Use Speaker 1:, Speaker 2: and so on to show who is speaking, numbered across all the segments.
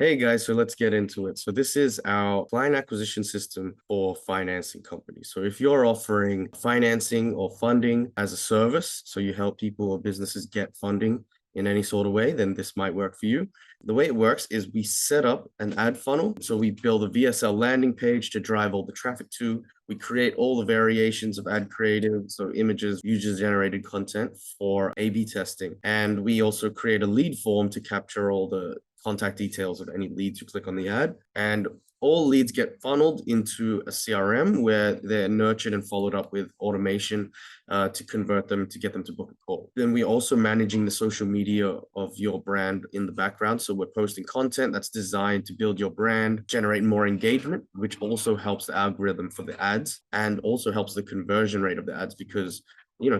Speaker 1: Hey guys, so let's get into it. So this is our client acquisition system for financing companies. So if you're offering financing or funding as a service, so you help people or businesses get funding in any sort of way, then this might work for you. The way it works is we set up an ad funnel. So we build a VSL landing page to drive all the traffic to. We create all the variations of ad creative, so images, user-generated content for A/B testing. And we also create a lead form to capture all the contact details of any leads who click on the ad. And all leads get funneled into a CRM where they're nurtured and followed up with automation to convert them, to get them to book a call. Then we're also managing the social media of your brand in the background. So we're posting content that's designed to build your brand, generate more engagement, which also helps the algorithm for the ads and also helps the conversion rate of the ads because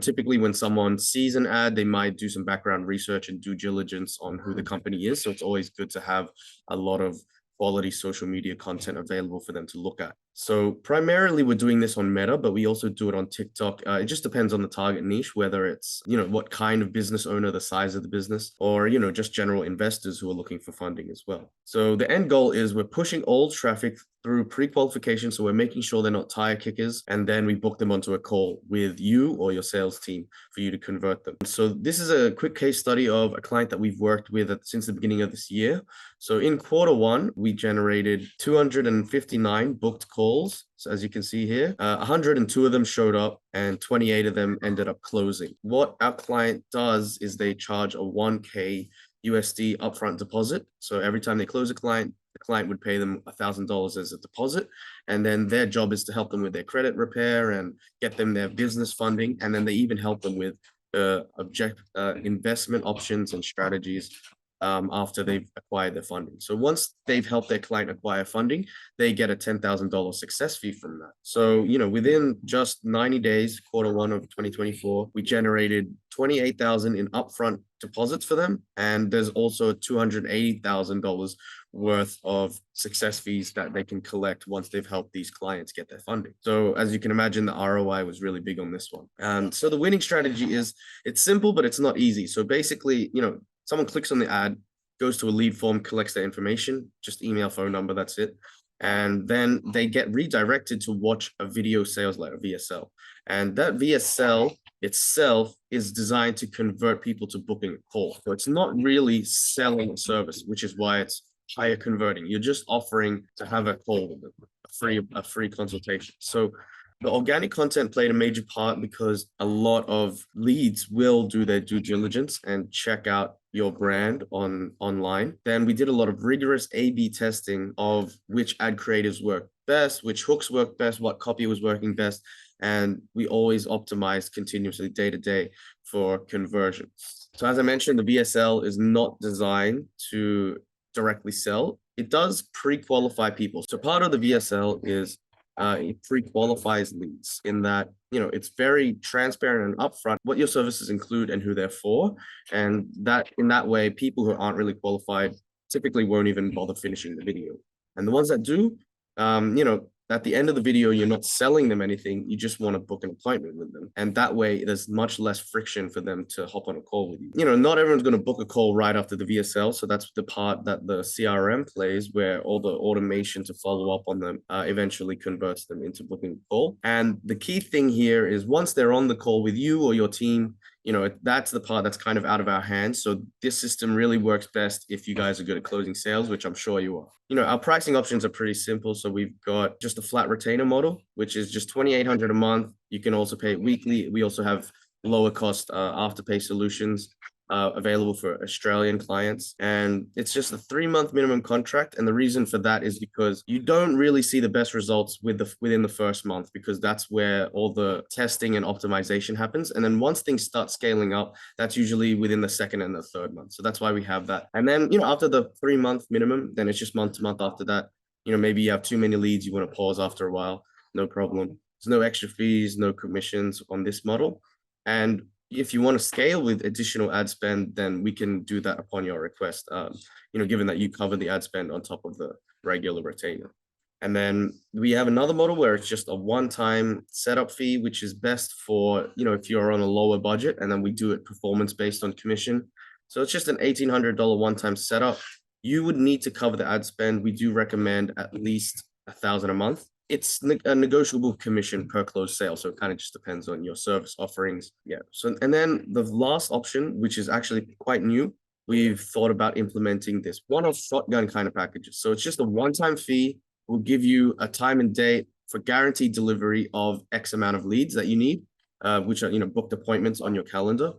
Speaker 1: typically when someone sees an ad, they might do some background research and due diligence on who the company is. So it's always good to have a lot of quality social media content available for them to look at. So primarily we're doing this on Meta, but we also do it on TikTok. It just depends on the target niche, whether it's, what kind of business owner, the size of the business, or, just general investors who are looking for funding as well. So the end goal is we're pushing old traffic through pre-qualification. So we're making sure they're not tire kickers. And then we book them onto a call with you or your sales team for you to convert them. So this is a quick case study of a client that we've worked with since the beginning of this year. So in quarter 1, we generated 259 booked calls. So as you can see here, 102 of them showed up and 28 of them ended up closing. What our client does is they charge a 1K USD upfront deposit. So every time they close a client, the client would pay them $1,000 as a deposit. And then their job is to help them with their credit repair and get them their business funding. And then they even help them with investment options and strategies after they've acquired their funding. So once they've helped their client acquire funding, they get a $10,000 success fee from that. So, within just 90 days, quarter 1 of 2024, we generated 28,000 in upfront deposits for them. And there's also $280,000 worth of success fees that they can collect once they've helped these clients get their funding. So as you can imagine, the ROI was really big on this one. And so the winning strategy is it's simple, but it's not easy. So basically, someone clicks on the ad, goes to a lead form, collects their information, just email, phone number, that's it. And then they get redirected to watch a video sales letter, VSL. And that VSL itself is designed to convert people to booking a call. So it's not really selling a service, which is why it's higher converting. You're just offering to have a call with them, a free consultation. So the organic content played a major part because a lot of leads will do their due diligence and check out your brand online. Then we did a lot of rigorous A/B testing of which ad creatives work best, which hooks work best, what copy was working best. And we always optimized continuously day to day for conversion. So as I mentioned, the VSL is not designed to directly sell. It does pre-qualify people. So part of the VSL is it pre-qualifies leads in that, it's very transparent and upfront what your services include and who they're for. And that in that way, people who aren't really qualified typically won't even bother finishing the video. And the ones that do, at the end of the video, you're not selling them anything. You just want to book an appointment with them. And that way, there's much less friction for them to hop on a call with you. Not everyone's going to book a call right after the VSL. So that's the part that the CRM plays, where all the automation to follow up on them eventually converts them into booking a call. And the key thing here is once they're on the call with you or your team, that's the part that's kind of out of our hands. So this system really works best if you guys are good at closing sales, which I'm sure you are. Our pricing options are pretty simple. So we've got just a flat retainer model, which is just $2,800 a month. You can also pay it weekly. We also have lower cost afterpay solutions available for Australian clients. And it's just a 3-month minimum contract. And the reason for that is because you don't really see the best results within the first month, because that's where all the testing and optimization happens. And then once things start scaling up, that's usually within the second and the third month. So that's why we have that. And then, after the 3-month minimum, then it's just month to month after that. Maybe you have too many leads, you want to pause after a while, no problem. There's no extra fees, no commissions on this model. And if you want to scale with additional ad spend, then we can do that upon your request, given that you cover the ad spend on top of the regular retainer. And then we have another model where it's just a one-time setup fee, which is best for, if you're on a lower budget, and then we do it performance based on commission. So it's just an $1,800 one-time setup. you would need to cover the ad spend. We do recommend at least 1,000 a month. It's a negotiable commission per closed sale, so it kind of just depends on your service offerings. Yeah. So, and then the last option, which is actually quite new, we've thought about implementing this one-off shotgun kind of packages. So it's just a one-time fee. We'll give you a time and date for guaranteed delivery of X amount of leads that you need, which are, booked appointments on your calendar.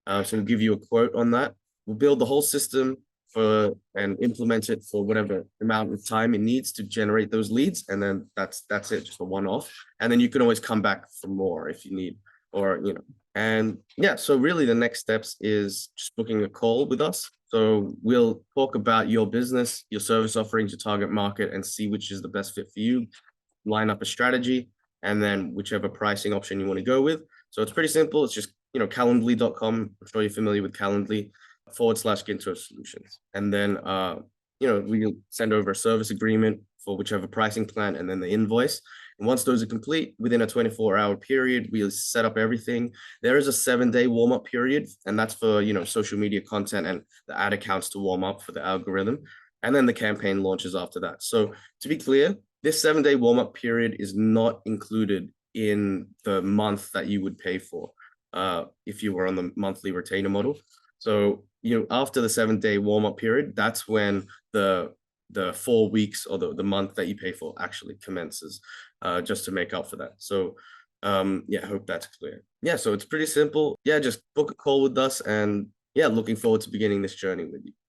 Speaker 1: So we'll give you a quote on that. We'll build the whole system for and implement it for whatever amount of time it needs to generate those leads, and then that's it, just a one-off. And then you can always come back for more if you need, or and yeah. So really, the next steps is just booking a call with us. So we'll talk about your business, your service offerings, your target market, and see which is the best fit for you. Line up a strategy, and then whichever pricing option you want to go with. So it's pretty simple. It's just Calendly.com. I'm sure you're familiar with Calendly /Ginto Solutions. And then, we send over a service agreement for whichever pricing plan and then the invoice. And once those are complete, within a 24-hour period, we'll set up everything. There is a 7-day warm-up period, and that's for, social media content and the ad accounts to warm up for the algorithm. And then the campaign launches after that. So to be clear, this 7-day warm-up period is not included in the month that you would pay for if you were on the monthly retainer model. So, after the 7-day warm-up period, that's when the 4 weeks or the month that you pay for actually commences, just to make up for that. So, I hope that's clear. Yeah, so it's pretty simple. Yeah, just book a call with us, and yeah, looking forward to beginning this journey with you.